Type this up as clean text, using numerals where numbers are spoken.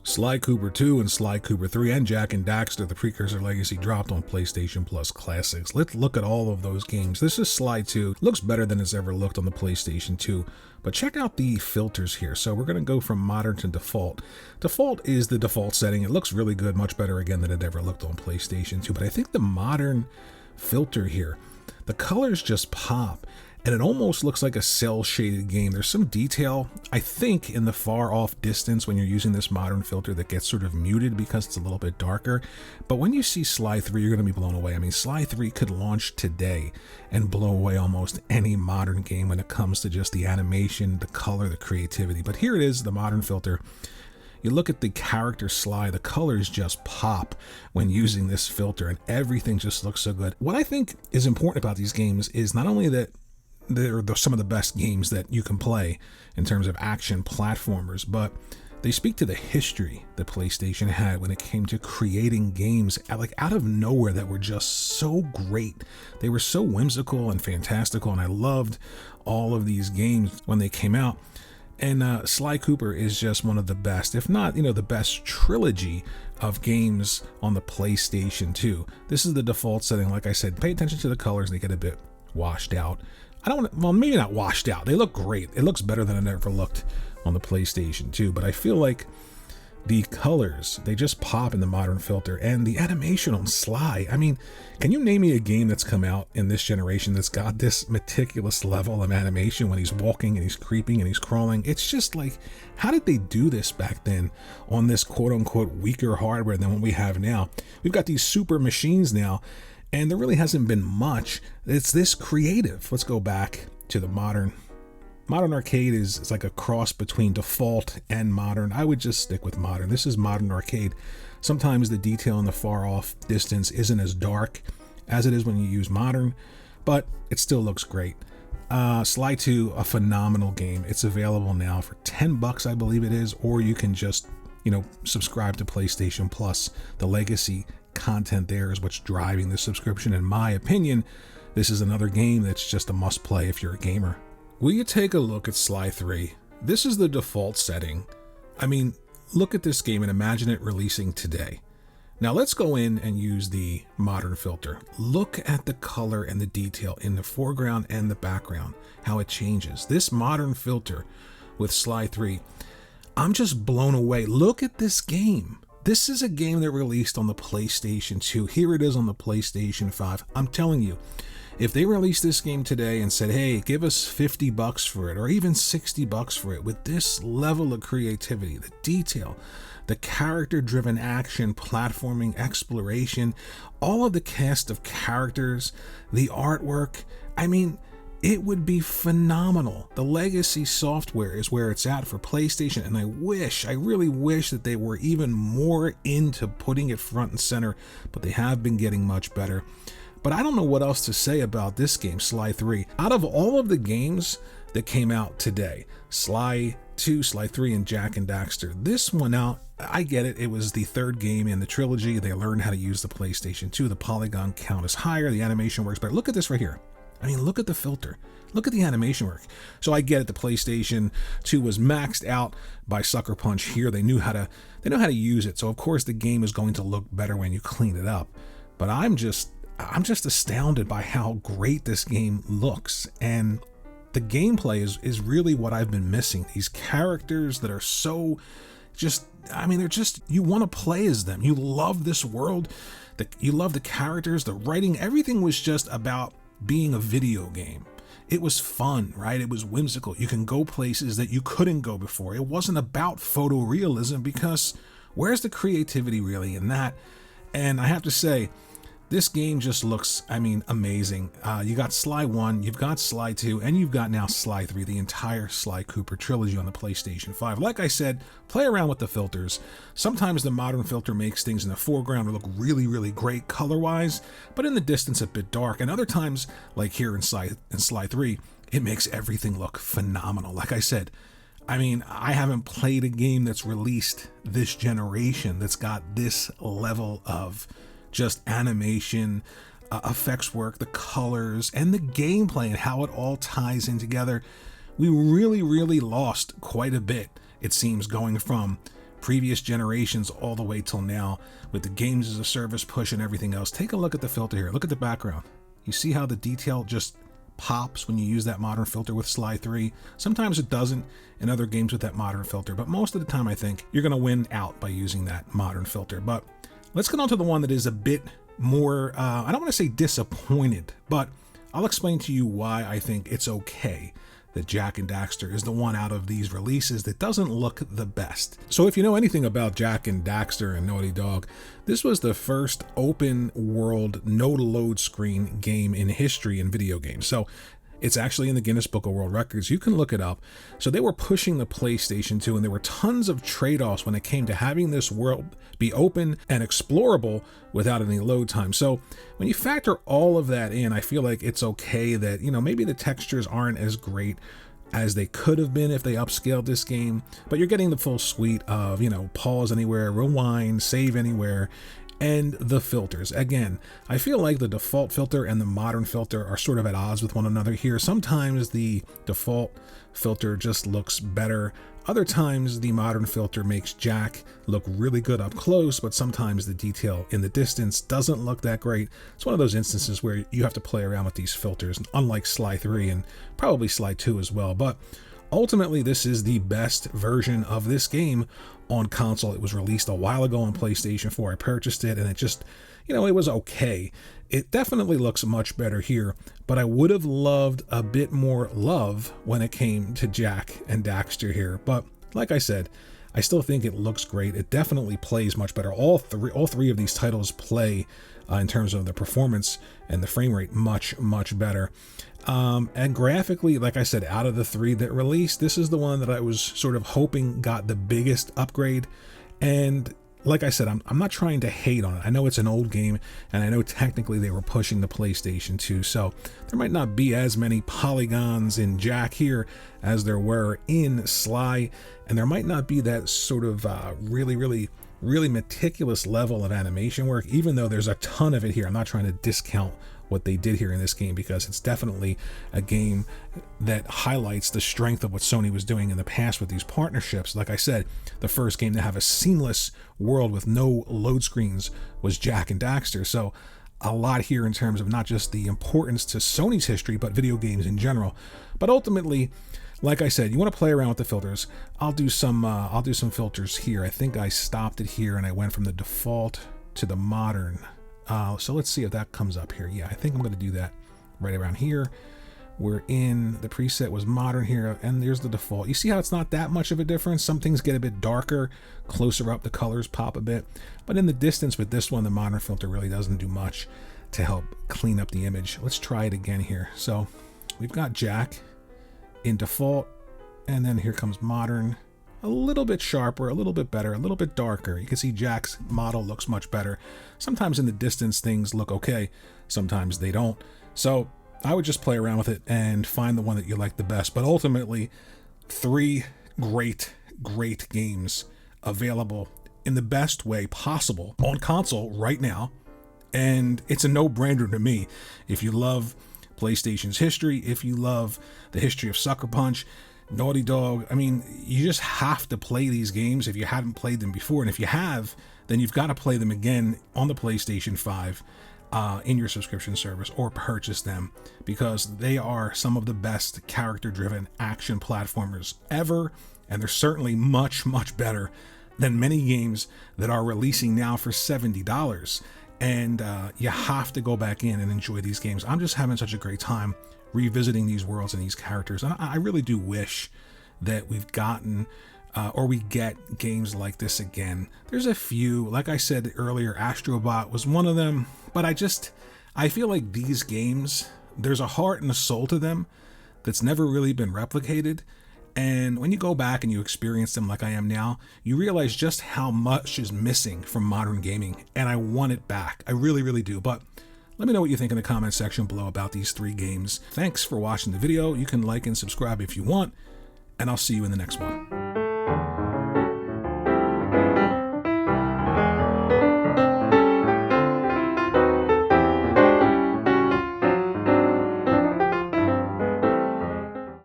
Sly Cooper 2 and Sly Cooper 3 and Jak and Daxter, the precursor legacy, dropped on PlayStation Plus Classics. Let's look at all of those games. This is Sly 2. Looks better than it's ever looked on the PlayStation 2. But check out the filters here. So we're going to go from modern to default. Default is the default setting. It looks really good, much better again than it ever looked on PlayStation 2. But I think the modern filter here, the colors just pop. And it almost looks like a cel-shaded game. There's some detail, I think, in the far-off distance when you're using this modern filter that gets sort of muted because it's a little bit darker. But when you see Sly 3, you're going to be blown away. I mean, Sly 3 could launch today and blow away almost any modern game when it comes to just the animation, the color, the creativity. But here it is, the modern filter. You look at the character Sly, the colors just pop when using this filter, and everything just looks so good. What I think is important about these games is not only that they're some of the best games that you can play in terms of action platformers, but they speak to the history that PlayStation had when it came to creating games like out of nowhere that were just so great. They were so whimsical and fantastical, and I loved all of these games when they came out. And Sly Cooper is just one of the best, if not, the best trilogy of games on the PlayStation 2. This is the default setting. Like I said, pay attention to the colors. They get a bit washed out. Well, maybe not washed out. They look great. It looks better than it ever looked on the PlayStation 2, but I feel like the colors, they just pop in the modern filter, and the animation on Sly. I mean, can you name me a game that's come out in this generation that's got this meticulous level of animation when he's walking and he's creeping and he's crawling? It's just like, how did they do this back then on this quote-unquote weaker hardware than what we have now? We've got these super machines now, and there really hasn't been much. It's this creative. Let's go back to the modern. Modern arcade is like a cross between default and modern. I would just stick with modern. This is modern arcade. Sometimes the detail in the far off distance isn't as dark as it is when you use modern, but it still looks great. Sly 2, a phenomenal game. It's available now for $10, I believe it is, or you can just, subscribe to PlayStation Plus. The legacy content there is what's driving the subscription. In my opinion, this is another game that's just a must play if you're a gamer. Will you take a look at Sly 3? This is the default setting. I mean, look at this game and imagine it releasing today. Now let's go in and use the modern filter. Look at the color and the detail in the foreground and the background, how it changes. This modern filter with Sly 3, I'm just blown away. Look at this game. This is a game that released on the PlayStation 2. Here it is on the PlayStation 5. I'm telling you, if they released this game today and said, hey, give us $50 for it, or even $60 for it, with this level of creativity, the detail, the character-driven action, platforming, exploration, all of the cast of characters, the artwork, I mean, it would be phenomenal. The legacy software is where it's at for PlayStation, and I really wish that they were even more into putting it front and center, but they have been getting much better. But I don't know what else to say about this game, Sly 3. Out of all of the games that came out today, Sly 2, Sly 3, and Jak and Daxter, this one out, I get it. It was the third game in the trilogy. They learned how to use the PlayStation 2. The polygon count is higher. The animation works better. Look at this right here. I mean, look at the filter. Look at the animation work. So I get it. The PlayStation 2 was maxed out by Sucker Punch here. They know how to use it. So of course the game is going to look better when you clean it up. But I'm just astounded by how great this game looks, and the gameplay is really what I've been missing. These characters that are so you want to play as them. You love this world, you love the characters, the writing, everything was just about being a video game. It was fun, right? It was whimsical. You can go places that you couldn't go before. It wasn't about photorealism, because where's the creativity really in that? And I have to say, this game just looks, amazing. You got Sly 1, you've got Sly 2, and you've got now Sly 3, the entire Sly Cooper trilogy on the PlayStation 5. Like I said, play around with the filters. Sometimes the modern filter makes things in the foreground look really, really great color-wise, but in the distance a bit dark. And other times, like here in Sly 3, it makes everything look phenomenal. Like I said, I haven't played a game that's released this generation that's got this level of just animation, effects work, the colors, and the gameplay, and how it all ties in together. We really lost quite a bit, it seems, going from previous generations all the way till now with the games as a service push and everything else. Take a look at the filter here. Look at the background. You see how the detail just pops when you use that modern filter with Sly 3. Sometimes it doesn't in other games with that modern filter, but most of the time I think you're going to win out by using that modern filter. But let's get on to the one that is a bit more, I don't want to say disappointed, but I'll explain to you why I think it's okay that Jak and Daxter is the one out of these releases that doesn't look the best. So if you know anything about Jak and Daxter and Naughty Dog, this was the first open world no load screen game in history in video games. So it's actually in the Guinness Book of World Records. You can look it up. So they were pushing the PlayStation 2, and there were tons of trade-offs when it came to having this world be open and explorable without any load time. So when you factor all of that in, I feel like it's okay that, you know, maybe the textures aren't as great as they could have been if they upscaled this game, but you're getting the full suite of, you know, pause anywhere, rewind, save anywhere, and the filters. Again, I feel like the default filter and the modern filter are sort of at odds with one another here. Sometimes the default filter just looks better. Other times the modern filter makes Jak look really good up close, but sometimes the detail in the distance doesn't look that great. It's one of those instances where you have to play around with these filters, unlike Sly 3 and probably Sly 2 as well. But ultimately, this is the best version of this game on console. It was released a while ago on PlayStation 4. I purchased it and it just, you know, it was okay. It definitely looks much better here, but I would have loved a bit more love when it came to Jak and Daxter here. But like I said, I still think it looks great. It definitely plays much better. All three of these titles play in terms of the performance and the frame rate much better. And graphically, like I said, out of the three that released, this is the one that I was sort of hoping got the biggest upgrade. And like I said, I'm not trying to hate on it. I know it's an old game, and I know technically they were pushing the PlayStation 2, so there might not be as many polygons in Jak here as there were in Sly, and there might not be that sort of really meticulous level of animation work, even though there's a ton of it here. I'm not trying to discount what they did here in this game, because it's definitely a game that highlights the strength of what Sony was doing in the past with these partnerships. Like I said, the first game to have a seamless world with no load screens was Jak and Daxter. So a lot here in terms of not just the importance to Sony's history, but video games in general. But ultimately, like I said, you want to play around with the filters. I'll do some filters here. I think I stopped it here and I went from the default to the modern. So let's see if that comes up here. Yeah, I think I'm going to do that right around here. We're in the preset was modern here, and there's the default. You see how it's not that much of a difference? Some things get a bit darker, closer up, the colors pop a bit. But in the distance with this one, the modern filter really doesn't do much to help clean up the image. Let's try it again here. So we've got Jak in default, and then here comes modern. A little bit sharper, a little bit better, a little bit darker. You can see Jak's model looks much better. Sometimes in the distance things look okay, sometimes they don't. So I would just play around with it and find the one that you like the best. But ultimately, three great games available in the best way possible on console right now. And it's a no-brainer to me. If you love PlayStation's history, if you love the history of Sucker Punch, Naughty Dog, I mean, you just have to play these games if you haven't played them before. And if you have, then you've got to play them again on the PlayStation 5 in your subscription service, or purchase them, because they are some of the best character-driven action platformers ever. And they're certainly much better than many games that are releasing now for $70. And you have to go back in and enjoy these games. I'm just having such a great time revisiting these worlds and these characters. And I really do wish that we've gotten or we get games like this again. There's a few, like I said earlier, Astrobot was one of them, but I feel like these games, there's a heart and a soul to them that's never really been replicated. And when you go back and you experience them like I am now, you realize just how much is missing from modern gaming. And I want it back. I really do. But let me know what you think in the comment section below about these three games. Thanks for watching the video. You can like and subscribe if you want, and I'll see you in the next one.